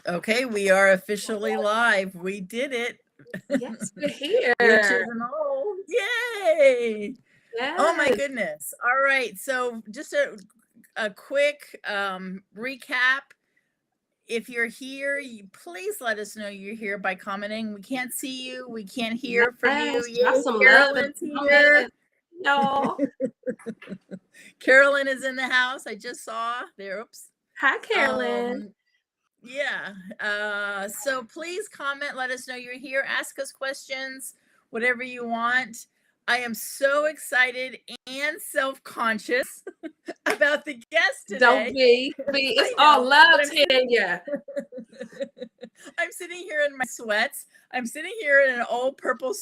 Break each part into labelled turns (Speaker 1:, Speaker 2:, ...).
Speaker 1: Okay, we are officially live. We did it.
Speaker 2: Yes, we're here.
Speaker 1: Witches and all. Yay! Oh my
Speaker 2: Yes.
Speaker 1: goodness. All right. So just a quick recap. If you're here, please let us know you're here by commenting. We can't see you. We can't hear from you.
Speaker 2: Yes. Drop
Speaker 1: Yay,
Speaker 2: some love in
Speaker 1: Carolyn's
Speaker 2: the
Speaker 1: here.
Speaker 2: comments, y'all.
Speaker 1: Carolyn is in the house. I just saw there. Oops.
Speaker 2: Hi, Carolyn.
Speaker 1: Um, Yeah. So please comment, let us know you're here, ask us questions, whatever you want. I am so excited and self-conscious about the guest
Speaker 2: Don't
Speaker 1: today.
Speaker 2: be. It's
Speaker 1: I
Speaker 2: all
Speaker 1: know,
Speaker 2: love,
Speaker 1: but
Speaker 2: Tanya.
Speaker 1: I'm sitting here in my sweats. I'm sitting here in an old purple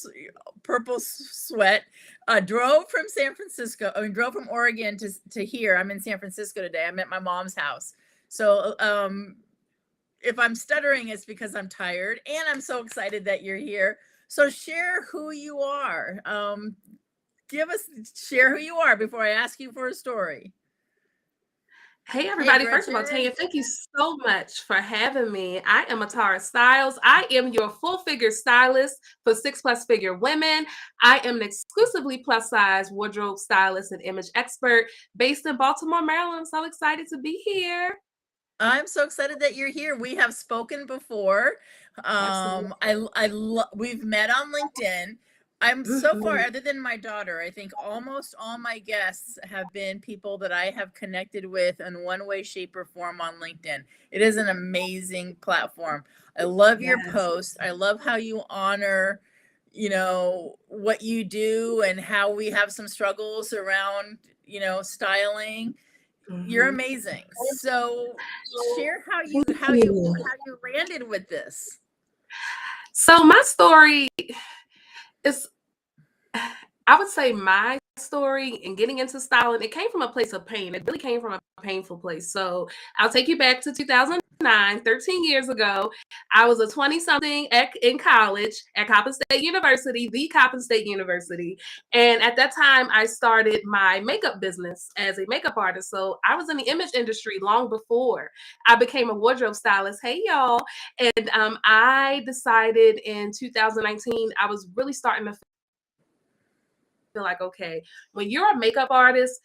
Speaker 1: sweat. Drove from San Francisco. I mean, drove from Oregon to here. I'm in San Francisco today. I'm at my mom's house. So if I'm stuttering, it's because I'm tired and I'm so excited that you're here. So share who you are. Share who you are before I ask you for a story.
Speaker 2: Hey,
Speaker 1: Hey,
Speaker 2: everybody. First of all,
Speaker 1: Gretchen.
Speaker 2: Tanya, thank you so much for having me. I am Atarah Styles. I am your full figure stylist for 6+ figure women. I am an exclusively plus size wardrobe stylist and image expert based in Baltimore, Maryland. I'm so excited to be here.
Speaker 1: I'm so excited that you're here. We have spoken before.
Speaker 2: Absolutely.
Speaker 1: We've met on LinkedIn. I'm so far,
Speaker 2: Mhm.
Speaker 1: other than my daughter, I think almost all my guests have been people that I have connected with in one way, shape, or form on LinkedIn. It is an amazing platform. I love your
Speaker 2: Yes.
Speaker 1: posts. I love how you honor, what you do and how we have some struggles around, styling. You're
Speaker 2: Mhm.
Speaker 1: amazing. So share how you
Speaker 2: Thank
Speaker 1: how you
Speaker 2: you.
Speaker 1: how you landed with this.
Speaker 2: So my story is, I would say my story in getting into styling, it came from a place of pain. It really came from a painful place. So I'll take you back to 2009, 13 years ago. I was a 20-something in college at Coppin State University, the Coppin State University. And at that time, I started my makeup business as a makeup artist. So I was in the image industry long before I became a wardrobe stylist. Hey, y'all. And I decided in 2019, I was really starting to feel like, okay, when you're a makeup artist,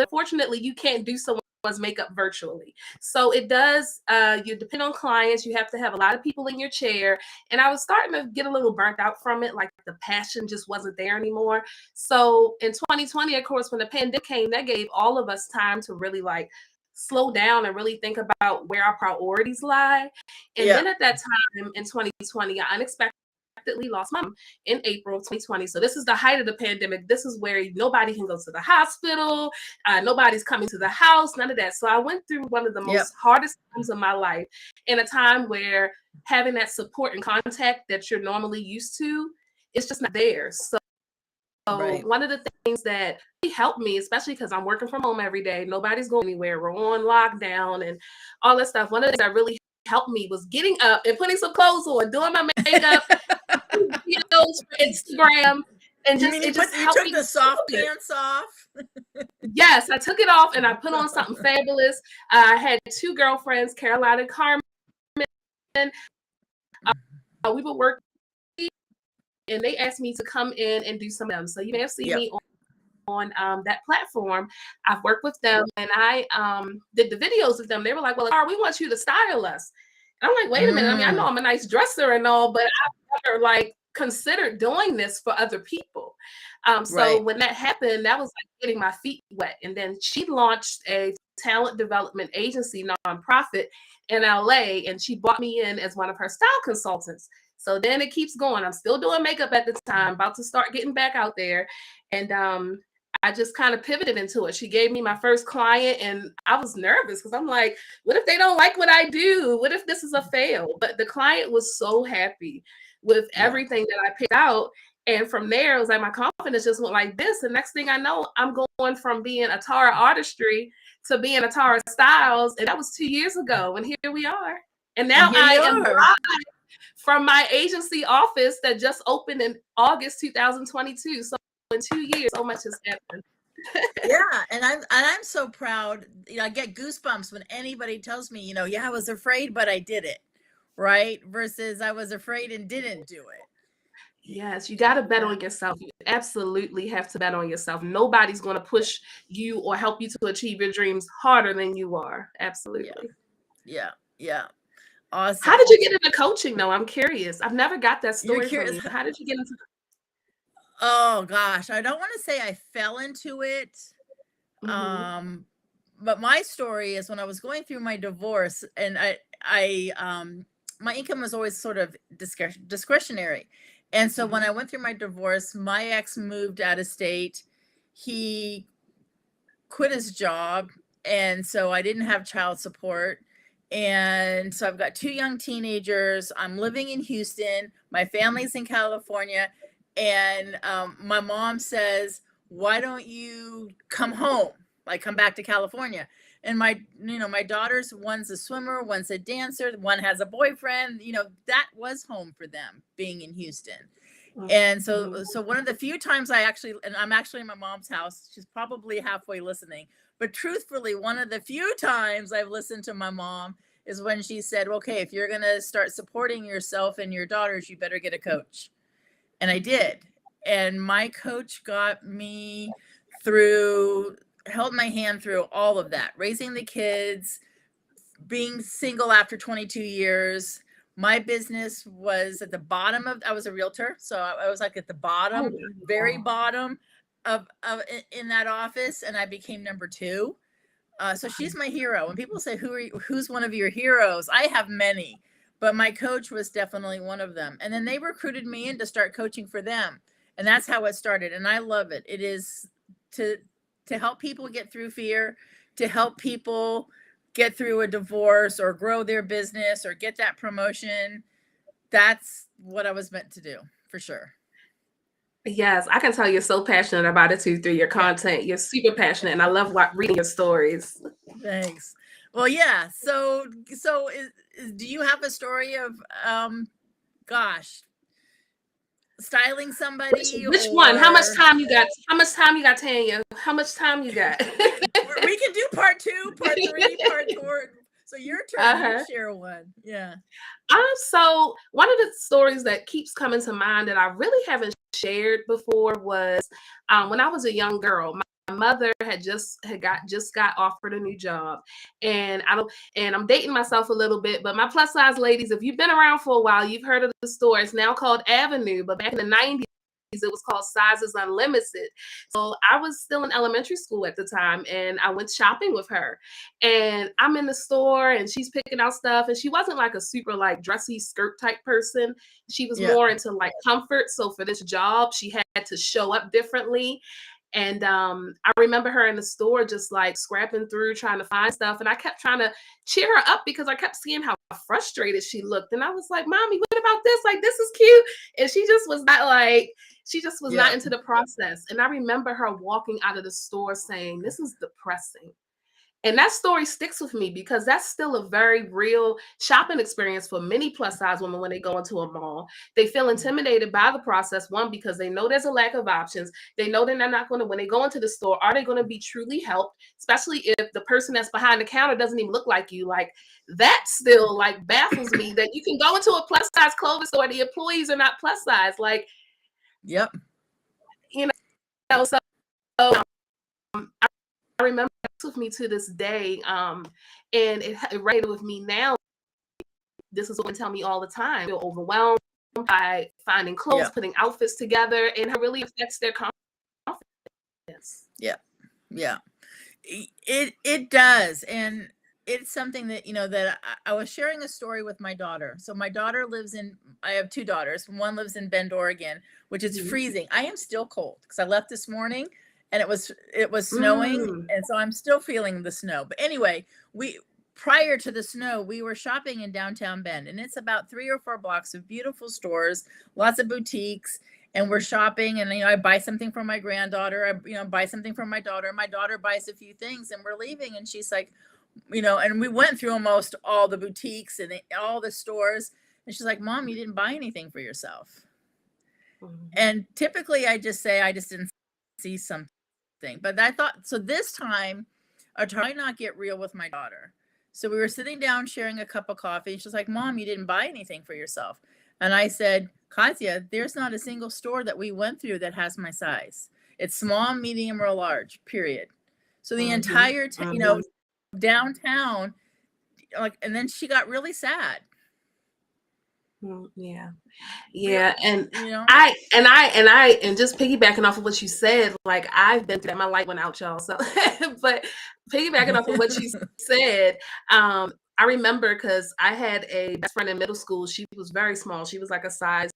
Speaker 2: fortunately, you can't do someone's makeup virtually. So it does, you depend on clients. You have to have a lot of people in your chair. And I was starting to get a little burnt out from it. Like the passion just wasn't there anymore. So in 2020, of course, when the pandemic came, that gave all of us time to really like slow down and really think about where our priorities lie. And
Speaker 1: Yeah.
Speaker 2: then at that time in 2020, I unexpectedly lost my mom in April of 2020. So this is the height of the pandemic. This is where nobody can go to the hospital. Nobody's coming to the house, none of that. So I went through one of the
Speaker 1: Yep.
Speaker 2: most hardest times of my life, in a time where having that support and contact that you're normally used to is just not there. So
Speaker 1: Right.
Speaker 2: one of the things that really helped me, especially because I'm working from home every day, nobody's going anywhere, we're on lockdown and all that stuff. One of the things that really helped me was getting up and putting some clothes on, doing my makeup, videos for Instagram, and
Speaker 1: You mean
Speaker 2: just
Speaker 1: you
Speaker 2: it just helped
Speaker 1: took
Speaker 2: me
Speaker 1: the
Speaker 2: feel
Speaker 1: soft
Speaker 2: good.
Speaker 1: pants off?
Speaker 2: Yes, I took it off and I put on something fabulous. I had two girlfriends, Caroline and Carmen. We were working, and they asked me to come in and do some of them. So you may have seen
Speaker 1: Yep.
Speaker 2: me on that platform. I've worked with them, and I did the videos with them. They were like, "Well, we want you to style us." And I'm like, "Wait a minute. I mean, I know
Speaker 1: Mm.
Speaker 2: I'm a nice dresser and all, but I've never like considered doing this for other people." So
Speaker 1: Right.
Speaker 2: when that happened, that was like getting my feet wet. And then she launched a talent development agency nonprofit in LA, and she brought me in as one of her style consultants. So then it keeps going. I'm still doing makeup at the time, about to start getting back out there. And I just kind of pivoted into it. She gave me my first client, and I was nervous because I'm like, what if they don't like what I do? What if this is a fail? But the client was so happy with
Speaker 1: Yeah.
Speaker 2: everything that I picked out. And from there, it was like my confidence just went like this. And next thing I know, I'm going from being a Tara Artistry to being a Tara Styles. And that was 2 years ago. And here we are. And
Speaker 1: And
Speaker 2: now
Speaker 1: here
Speaker 2: I
Speaker 1: you
Speaker 2: am
Speaker 1: are.
Speaker 2: from my agency office that just opened in August 2022. So in 2 years, so much has happened.
Speaker 1: Yeah, and I'm so proud. I get goosebumps when anybody tells me, yeah, I was afraid, but I did it. right? Versus I was afraid and didn't do it.
Speaker 2: Yes, you got to bet
Speaker 1: Yeah.
Speaker 2: on yourself. You absolutely have to bet on yourself. Nobody's going to push you or help you to achieve your dreams harder than you are.
Speaker 1: Yeah.
Speaker 2: Absolutely.
Speaker 1: Yeah. Yeah.
Speaker 2: How did
Speaker 1: Awesome.
Speaker 2: you get into coaching though? I'm curious. I've never got that
Speaker 1: You're
Speaker 2: story from
Speaker 1: curious.
Speaker 2: you. How did you get into
Speaker 1: Oh gosh, I don't want to say I fell into it.
Speaker 2: Mhm.
Speaker 1: Um, but my story is when I was going through my divorce, and my income was always sort of discretionary. And so when
Speaker 2: Mhm.
Speaker 1: I went through my divorce, my ex moved out of state. He quit his job, and so I didn't have child support. And so I've got two young teenagers. I'm living in Houston. My family's in California. And my mom says, "Why don't you come home? Like, come back to California?" And my daughters, one's a swimmer, one's a dancer, one has a boyfriend. That was home for them, being in Houston. And
Speaker 2: Mhm.
Speaker 1: so one of the few times and I'm actually in my mom's house, she's probably halfway listening, but truthfully, one of the few times I've listened to my mom is when she said, "Okay, if you're going to start supporting yourself and your daughters, you better get a coach." And I did. And my coach got me through, held my hand through all of that, raising the kids, being single after 22 years. My business was at the bottom of, I was a realtor. So I was like at the
Speaker 2: Oh,
Speaker 1: bottom, very
Speaker 2: wow.
Speaker 1: bottom of in that office. And I became number two. So she's my hero. When people say, who's one of your heroes? I have many, but my coach was definitely one of them. And then they recruited me in to start coaching for them. And that's how it started. And I love it. It is to, to help people get through fear, to help people get through a divorce or grow their business or get that promotion. That's what I was meant to do, for sure.
Speaker 2: Yes, I can tell you're so passionate about it too through your
Speaker 1: Yeah.
Speaker 2: content. You're super passionate, and I love reading your stories.
Speaker 1: Thanks. Well, yeah. Do you have a story of, gosh, styling somebody,
Speaker 2: Which one? How much
Speaker 1: or
Speaker 2: time you got? How much time you got, Tanya? How much time you got?
Speaker 1: we can do part two, part three, part four. So your turn. You
Speaker 2: Uh-huh.
Speaker 1: share one. Yeah.
Speaker 2: So one of the stories that keeps coming to mind that I really haven't shared before was when I was a young girl. My mother had just got offered a new job, and I'm dating myself a little bit, but my plus size ladies, if you've been around for a while, you've heard of the store. It's now called Avenue, but back in the 90s, it was called Sizes Unlimited. So I was still in elementary school at the time, and I went shopping with her. And I'm in the store, and she's picking out stuff. And she wasn't like a super like dressy skirt type person. She was
Speaker 1: Yeah.
Speaker 2: more into like comfort. So for this job, she had to show up differently. And I remember her in the store just like scrapping through trying to find stuff. And I kept trying to cheer her up because I kept seeing how frustrated she looked. And I was like, "Mommy, what about this? Like, this is cute." And she just was not
Speaker 1: Yeah.
Speaker 2: into the process. And I remember her walking out of the store saying, "This is depressing." And that story sticks with me because that's still a very real shopping experience for many plus size women when they go into a mall. They feel intimidated by the process, one, because they know there's a lack of options. They know they're not going to, when they go into the store, are they going to be truly helped? Especially if the person that's behind the counter doesn't even look like you. Like, that still like baffles me that you can go into a plus size clothing store, the employees are not plus size. Like,
Speaker 1: Yep.
Speaker 2: you know, so I remember it's with me to this day. And it resonated with me now. This is what they tell me all the time. Feel overwhelmed by finding clothes,
Speaker 1: Yeah.
Speaker 2: putting outfits together, and it really affects their confidence.
Speaker 1: Yeah. Yeah. It does. And it's something that, that I was sharing a story with my daughter. So my daughter lives in, I have two daughters. One lives in Bend, Oregon, which is
Speaker 2: Mhm.
Speaker 1: freezing. I am still cold because I left this morning and it was snowing,
Speaker 2: Mm.
Speaker 1: and so I'm still feeling the snow. But anyway, we prior to the snow, we were shopping in downtown Bend, and it's about 3 or 4 blocks of beautiful stores, lots of boutiques, and we're shopping. And I buy something for my granddaughter, I buy something for my daughter buys a few things, and we're leaving, and she's like, and we went through almost all the boutiques and all the stores, and she's like, "Mom, you didn't buy anything for yourself."
Speaker 2: Mhm.
Speaker 1: And typically I just say I just didn't see something, but I thought, so this time I try not get real with my daughter. So we were sitting down sharing a cup of coffee. She's like, Mom, you didn't buy anything for yourself. And I said, Katya, there's not a single store that we went through that has my size. It's small, medium, or large, period. So the entire, downtown, like, and then she got really sad.
Speaker 2: Yeah. And
Speaker 1: and
Speaker 2: just piggybacking off of what you said, like I've been through that. My light went out, y'all. So, but piggybacking off of what you said, I remember because I had a best friend in middle school. She was very small. She was like a size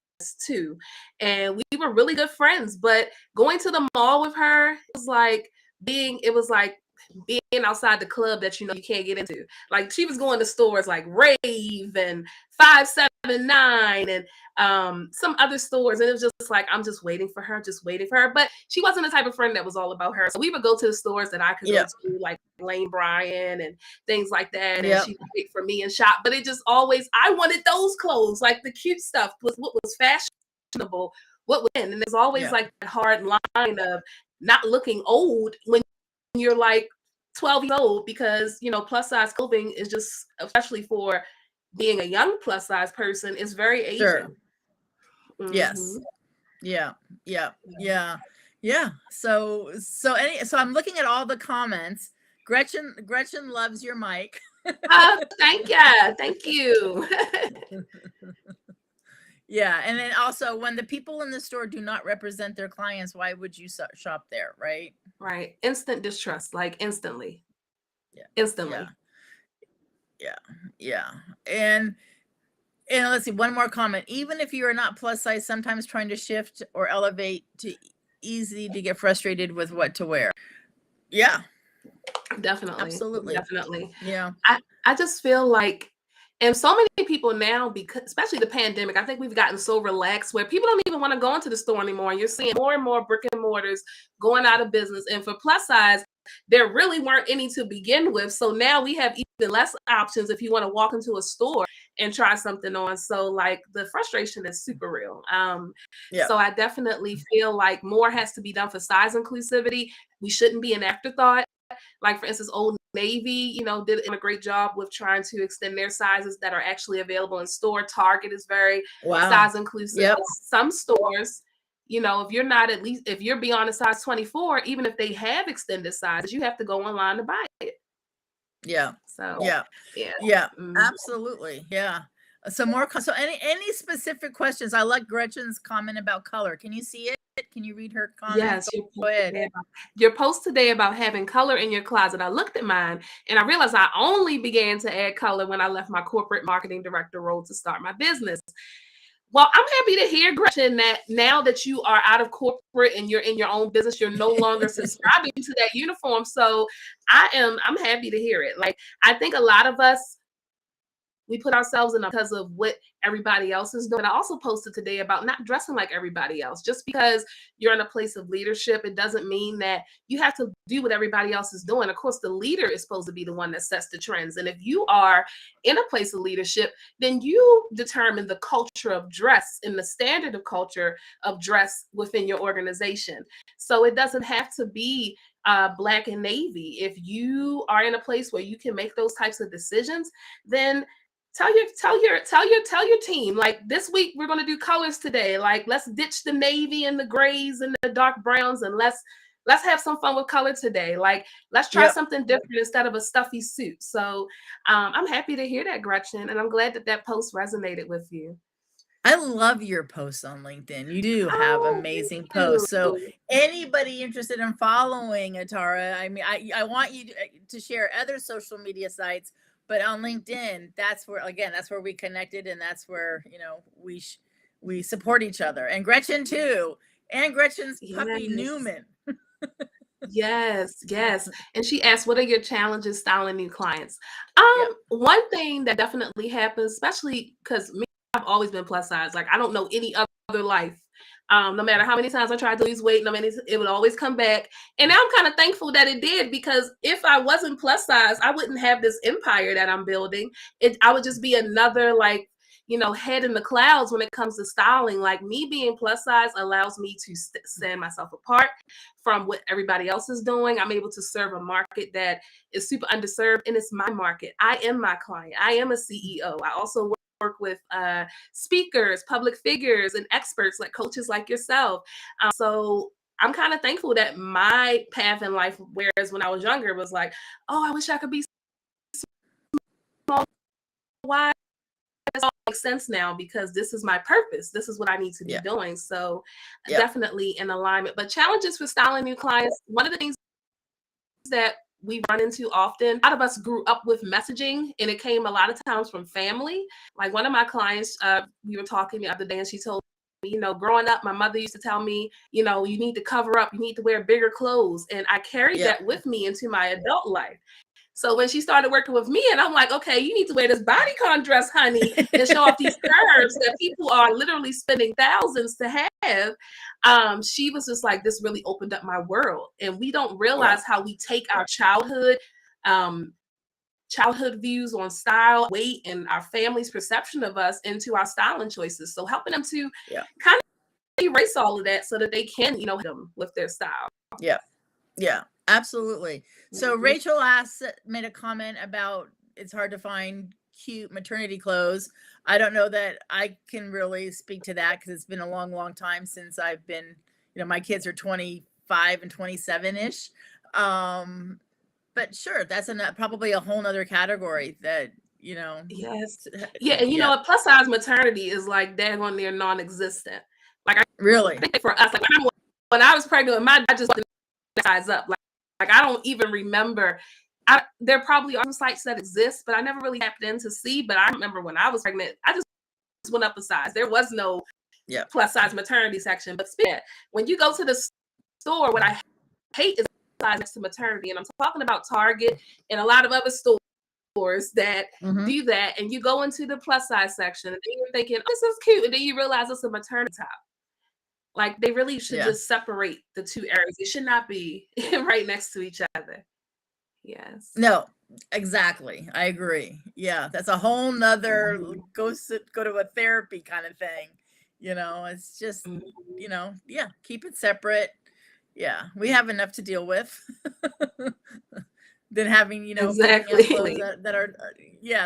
Speaker 2: 2, and we were really good friends. But going to the mall with her, it was like being outside the club that you can't get into. Like she was going to stores like Rave and 579 and some other stores, and it was just like I'm just waiting for her. But she wasn't the type of friend that was all about her. So we would go to the stores that I could go to, like Lane Bryant and things like that. And she would wait for me and shop. But it just always, I wanted those clothes, like the cute stuff was what was fashionable, what was in. And there's always like that hard line of not looking old when you're like 12 years old, because plus size clothing is just, especially for being a young plus size person, is very aging.
Speaker 1: Sure. Yes. Yeah. So I'm looking at all the comments. Gretchen loves your mic.
Speaker 2: Thank you.
Speaker 1: Yeah, and then also, when the people in the store do not represent their clients, why would you shop there, right?
Speaker 2: Right. Instant distrust, like instantly.
Speaker 1: Yeah.
Speaker 2: Instantly.
Speaker 1: Yeah. And let's see, one more comment. Even if you are not plus size, sometimes trying to shift or elevate to easy to get frustrated with what to wear. Yeah.
Speaker 2: Definitely.
Speaker 1: Absolutely.
Speaker 2: Definitely.
Speaker 1: Yeah.
Speaker 2: I just feel like, and so many people now, because especially the pandemic, I think we've gotten so relaxed where people don't even want to go into the store anymore. You're seeing more and more brick and mortars going out of business. And for plus size, there really weren't any to begin with. So now we have even less options if you want to walk into a store and try something on. So like the frustration is super real. So I definitely feel like more has to be done for size inclusivity. We shouldn't be an afterthought. Like for instance, Old Navy, did a great job with trying to extend their sizes that are actually available in store. Target is very size inclusive.
Speaker 1: Yep.
Speaker 2: Some stores, if you're beyond a size 24, even if they have extended sizes, you have to go online to buy it.
Speaker 1: Yeah.
Speaker 2: So
Speaker 1: yeah. Absolutely. Yeah. Some more. So any specific questions? I like Gretchen's comment about color. Can you see it? Can you read her comment?
Speaker 2: Yes. Go ahead. Your post today about having color in your closet. I looked at mine and I realized I only began to add color when I left my corporate marketing director role to start my business. Well, I'm happy to hear, Gretchen, that now that you are out of corporate and you're in your own business, you're no longer subscribing to that uniform. So I'm happy to hear it. Like, I think a lot of us, we put ourselves in because of what everybody else is doing. I also posted today about not dressing like everybody else. Just because you're in a place of leadership, it doesn't mean that you have to do what everybody else is doing. Of course, the leader is supposed to be the one that sets the trends. And if you are in a place of leadership, then you determine the culture of dress and the standard of culture of dress within your organization. So it doesn't have to be black and navy. If you are in a place where you can make those types of decisions, then tell your team, like, this week we're going to do colors today. Like, let's ditch the navy and the grays and the dark browns, and let's have some fun with color today. Like, let's try something different instead of a stuffy suit. So I'm happy to hear that, Gretchen, and I'm glad that post resonated with you.
Speaker 1: I love your posts on LinkedIn. You do have amazing posts. So anybody interested in following Atarah, I mean, I want you to share other social media sites, but on LinkedIn, that's where we connected, and that's where, we support each other. And Gretchen too, and Gretchen's puppy Newman.
Speaker 2: Yes. And she asked, what are your challenges styling new clients? One thing that definitely happens, especially because I've always been plus size. Like, I don't know any other life. No matter how many times I tried to lose weight, it would always come back. And now I'm kind of thankful that it did, because if I wasn't plus size, I wouldn't have this empire that I'm building. I would just be another, like, head in the clouds when it comes to styling. Like, me being plus size allows me to stand myself apart from what everybody else is doing. I'm able to serve a market that is super underserved, and it's my market. I am my client. I am a CEO. I also work with speakers, public figures, and experts like coaches like yourself. So I'm kind of thankful that my path in life, whereas when I was younger, was like, oh, I wish I could be small. Why? It all makes sense now, because this is my purpose. This is what I need to be doing. So definitely in alignment. But challenges for styling new clients, one of the things that we run into often, a lot of us grew up with messaging, and it came a lot of times from family. Like, one of my clients, we were talking the other day, and she told me, growing up, my mother used to tell me, you need to cover up, you need to wear bigger clothes. And I carried that with me into my adult life. So when she started working with me, and I'm like, okay, you need to wear this bodycon dress, honey, and show off these curves that people are literally spending thousands to have. She was just like, this really opened up my world. And we don't realize how we take our childhood views on style, weight, and our family's perception of us into our styling choices. So helping them to kind of erase all of that so that they can, them with their style.
Speaker 1: Yeah, absolutely. So Rachel made a comment about it's hard to find cute maternity clothes. I don't know that I can really speak to that, because it's been a long, long time since I've been, my kids are 25 and 27-ish. But sure, that's probably a whole nother category that,
Speaker 2: Yes. Yeah. And a plus size maternity is like daggone near non-existent. Like,
Speaker 1: really,
Speaker 2: I think for us, like when I was pregnant, I just wasn't size up. Like I don't even remember. There probably are some sites that exist, but I never really tapped in to see. But I remember when I was pregnant, I just went up a size. There was no plus size maternity section. But when you go to the store, what I hate is size next to maternity. And I'm talking about Target and a lot of other stores that do that. And you go into the plus size section, and then you're thinking, oh, this is cute. And then you realize it's a maternity top. Like, they really should just separate the two areas. They should not be right next to each other. Yes.
Speaker 1: No, exactly. I agree. Yeah, that's a whole nother go to a therapy kind of thing. It's just, keep it separate. Yeah, we have enough to deal with than having,
Speaker 2: exactly
Speaker 1: clothes that are,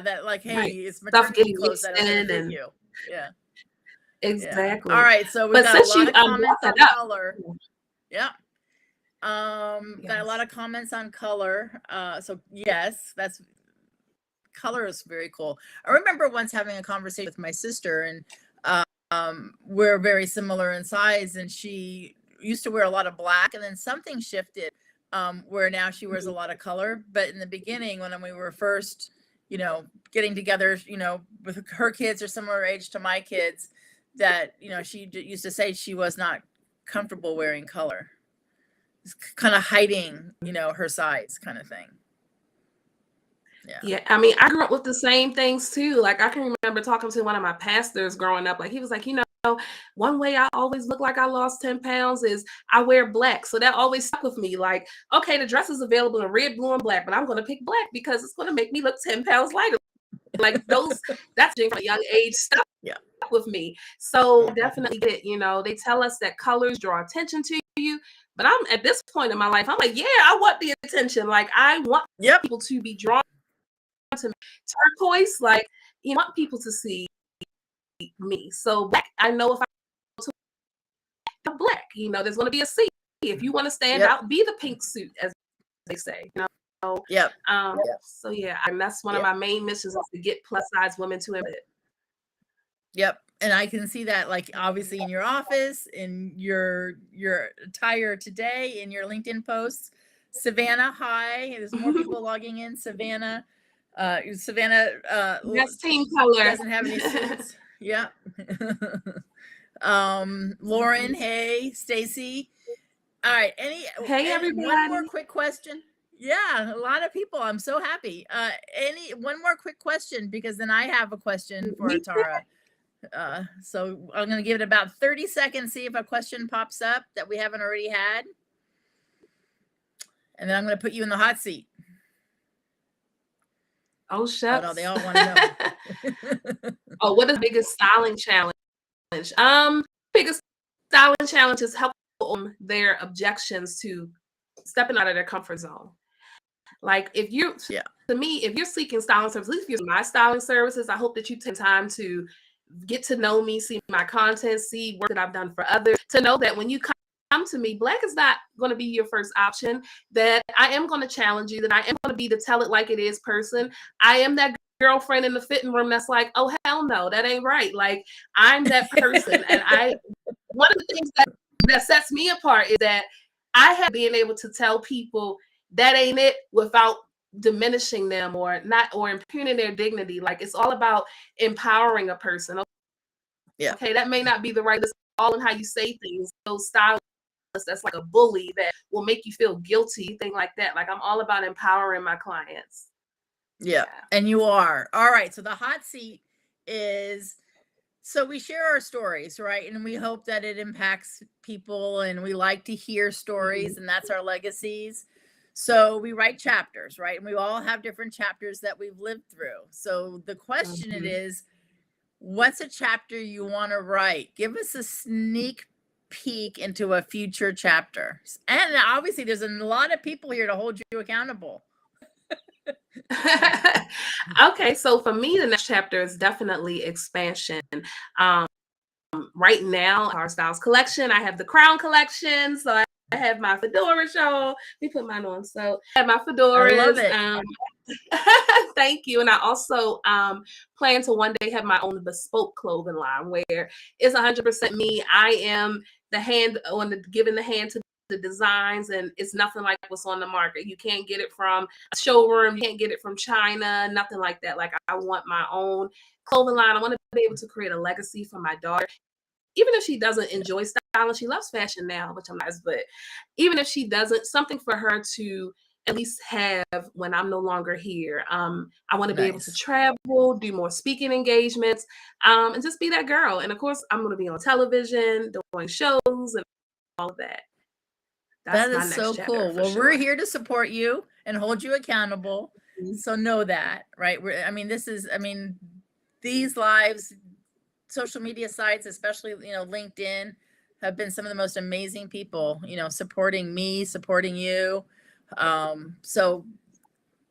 Speaker 1: that like, hey, it's
Speaker 2: maternity
Speaker 1: clothes that are going to fit you. Yeah.
Speaker 2: Exactly.
Speaker 1: All right, so we've got a lot of comments on color. Got a lot of comments on color. So yes, color is very cool. I remember once having a conversation with my sister, and we're very similar in size, and she used to wear a lot of black, and then something shifted where now she wears a lot of color. But in the beginning, when we were first, getting together, with her kids or similar age to my kids, that, she used to say she was not comfortable wearing color. It's kind of hiding, her size kind of thing.
Speaker 2: Yeah. I mean, I grew up with the same things too. Like, I can remember talking to one of my pastors growing up. Like, he was like, one way I always look like I lost 10 pounds is I wear black. So that always stuck with me. Like, okay, the dress is available in red, blue, and black, but I'm going to pick black because it's going to make me look 10 pounds lighter. Like, that's from a young age stuff with me. So definitely they tell us that colors draw attention to you. But I'm at this point in my life, I'm like, I want the attention. Like, I want people to be drawn to turquoise. Like, you want people to see me. So black, I know if I go to black, there's going to be a C. If you want to stand out, be the pink suit, as they say. So and that's one of my main missions, is to get plus size women to it.
Speaker 1: And I can see that, like, obviously in your office, in your attire today, in your LinkedIn posts. Savannah, hi. There's more people logging in. Savannah, that's
Speaker 2: team color.
Speaker 1: Doesn't have any suits. Lauren, hey. Stacy. All right.
Speaker 2: Hey, everybody.
Speaker 1: One more quick question. Yeah, a lot of people. I'm so happy. One more quick question, because then I have a question for Atarah. So I'm going to give it about 30 seconds, see if a question pops up that we haven't already had. And then I'm going to put you in the hot seat.
Speaker 2: Oh,
Speaker 1: Oh no,
Speaker 2: shucks.
Speaker 1: they all want to know.
Speaker 2: Oh, what is the biggest styling challenge? Biggest styling challenge is helping their objections to stepping out of their comfort zone. Like if you,
Speaker 1: Yeah.
Speaker 2: to me, if you're seeking styling services, at least if you're my styling services, I hope that you take time to get to know me, see my content, see work that I've done for others, to know that when you come to me, Black is not going to be your first option, that I am going to challenge you, that I am going to be the tell it like it is person. I am that girlfriend in the fitting room that's like, oh, hell no, that ain't right. Like I'm that person. And one of the things that sets me apart is that I have been able to tell people that ain't it without diminishing them or impugning their dignity. Like it's all about empowering a person.
Speaker 1: Yeah.
Speaker 2: Okay, that may not be the right, it's all in how you say things. Those stylists that's like a bully that will make you feel guilty, thing like that. Like I'm all about empowering my clients.
Speaker 1: Yeah. And you are. All right. So the hot seat is, so we share our stories, right? And we hope that it impacts people, and we like to hear stories, and that's our legacies. So we write chapters, right? And we all have different chapters that we've lived through. So the question it is, what's a chapter you want to write? Give us a sneak peek into a future chapter. And obviously there's a lot of people here to hold you accountable.
Speaker 2: Okay, so for me, the next chapter is definitely expansion. Right now, our styles collection, I have the crown collection, so I have my fedora show. Let me put mine on. So I have my fedoras.
Speaker 1: I love it.
Speaker 2: Thank you. And I also plan to one day have my own bespoke clothing line where it's 100% me. I am the hand giving the hand to the designs, and it's nothing like what's on the market. You can't get it from a showroom, you can't get it from China, nothing like that. Like I want my own clothing line. I want to be able to create a legacy for my daughter. Even if she doesn't enjoy styling, she loves fashion now, which I'm not, but even if she doesn't, something for her to at least have when I'm no longer here. I want to be able to travel, do more speaking engagements, and just be that girl. And of course, I'm going to be on television, doing shows and all of that.
Speaker 1: That is so cool. Well, we're here to support you and hold you accountable. So know that, right? These lives, social media sites, especially, LinkedIn, have been some of the most amazing people, supporting me, supporting you. So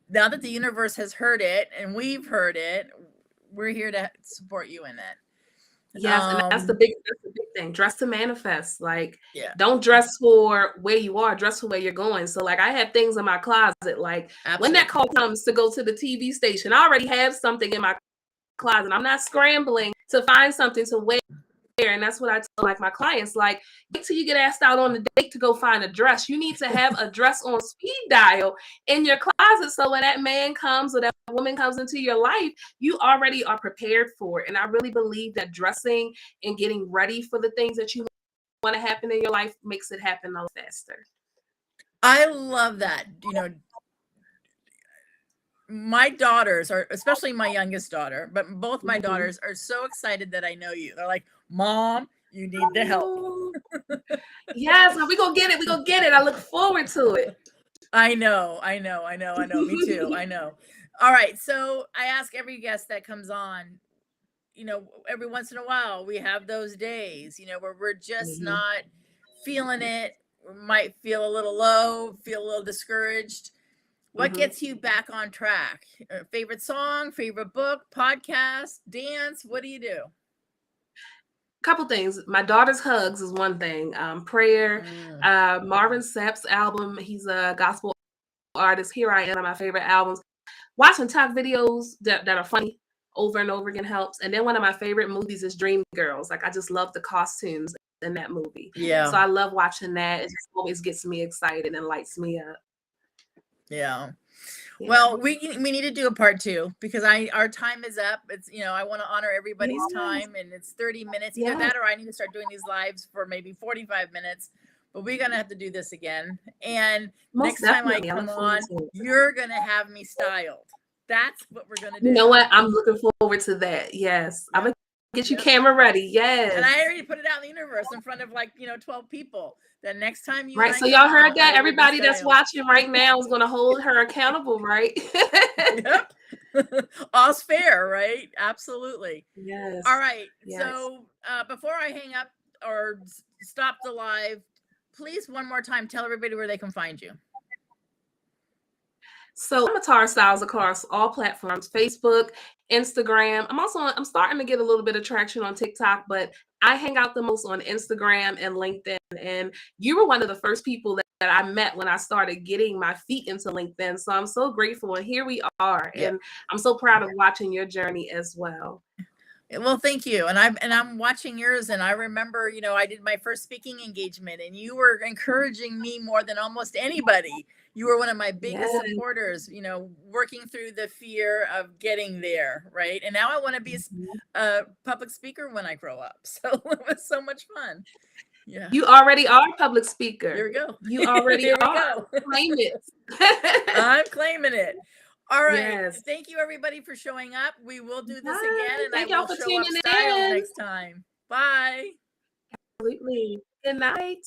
Speaker 1: now that the universe has heard it and we've heard it, we're here to support you in it.
Speaker 2: Yes, and that's the big thing. Dress to manifest. Like, don't dress for where you are, dress for where you're going. So, like, I have things in my closet. Like, when that call comes to go to the TV station, I already have something in my closet. I'm not scrambling to find something to wear. And that's what I tell like my clients, like, wait till you get asked out on a date to go find a dress. You need to have a dress on speed dial in your closet, so when that man comes or that woman comes into your life, you already are prepared for it. And I really believe that dressing and getting ready for the things that you want to happen in your life makes it happen a lot faster.
Speaker 1: I love that. My daughters are, especially my youngest daughter, but both my daughters are so excited that I know you. They're like, Mom, you need the help.
Speaker 2: Yes, we're going to get it. We're going to get it. I look forward to it.
Speaker 1: I know. Me too. I know. All right. So I ask every guest that comes on, every once in a while, we have those days, where we're just not feeling it. We might feel a little low, feel a little discouraged. What gets you back on track? Favorite song, favorite book, podcast, dance? What do you do?
Speaker 2: Couple things. My daughter's hugs is one thing. Prayer, Marvin Sapp's album. He's a gospel artist. Here I Am, one of my favorite albums. Watching TikTok videos that are funny over and over again helps. And then one of my favorite movies is Dreamgirls. Like I just love the costumes in that movie.
Speaker 1: Yeah.
Speaker 2: So I love watching that. It just always gets me excited and lights me up.
Speaker 1: Yeah. Well, we need to do a part 2 because our time is up. It's, I want to honor everybody's time, and it's 30 minutes. Either that or I need to start doing these lives for maybe 45 minutes. But we're going to have to do this again. And next time I come on, you're going to have me styled. That's what we're going to do.
Speaker 2: You know what? I'm looking forward to that. Yes. I'm going to get you camera ready. Yes.
Speaker 1: And I already put it out in the universe in front of 12 people. The next time you
Speaker 2: so y'all heard that? Everybody that's watching right now is going to hold her accountable, right?
Speaker 1: Yep. All's fair, right? Absolutely.
Speaker 2: Yes.
Speaker 1: All right.
Speaker 2: Yes.
Speaker 1: So before I hang up or stop the live, please one more time tell everybody where they can find you.
Speaker 2: So I'm Atarah Styles across all platforms, Facebook, Instagram. I'm starting to get a little bit of traction on TikTok, but I hang out the most on Instagram and LinkedIn. And you were one of the first people that I met when I started getting my feet into LinkedIn. So I'm so grateful. And here we are.
Speaker 1: Yep.
Speaker 2: And I'm so proud of watching your journey as well.
Speaker 1: Well, thank you. And I'm watching yours, and I remember, I did my first speaking engagement, and you were encouraging me more than almost anybody. You were one of my biggest
Speaker 2: Yes.
Speaker 1: supporters, working through the fear of getting there, right? And now I want to be
Speaker 2: Mhm.
Speaker 1: a public speaker when I grow up. So it was so much fun. Yeah.
Speaker 2: You already are a public
Speaker 1: There
Speaker 2: speaker.
Speaker 1: we go.
Speaker 2: You already
Speaker 1: There we
Speaker 2: are.
Speaker 1: go.
Speaker 2: Claim it.
Speaker 1: I'm claiming it. All right.
Speaker 2: Yes.
Speaker 1: Thank you, everybody, for showing up. We will do this
Speaker 2: Bye.
Speaker 1: again, and
Speaker 2: Thank
Speaker 1: I
Speaker 2: y'all
Speaker 1: will
Speaker 2: for
Speaker 1: show up
Speaker 2: tuning
Speaker 1: styled
Speaker 2: in.
Speaker 1: next time. Bye.
Speaker 2: Absolutely. Good night.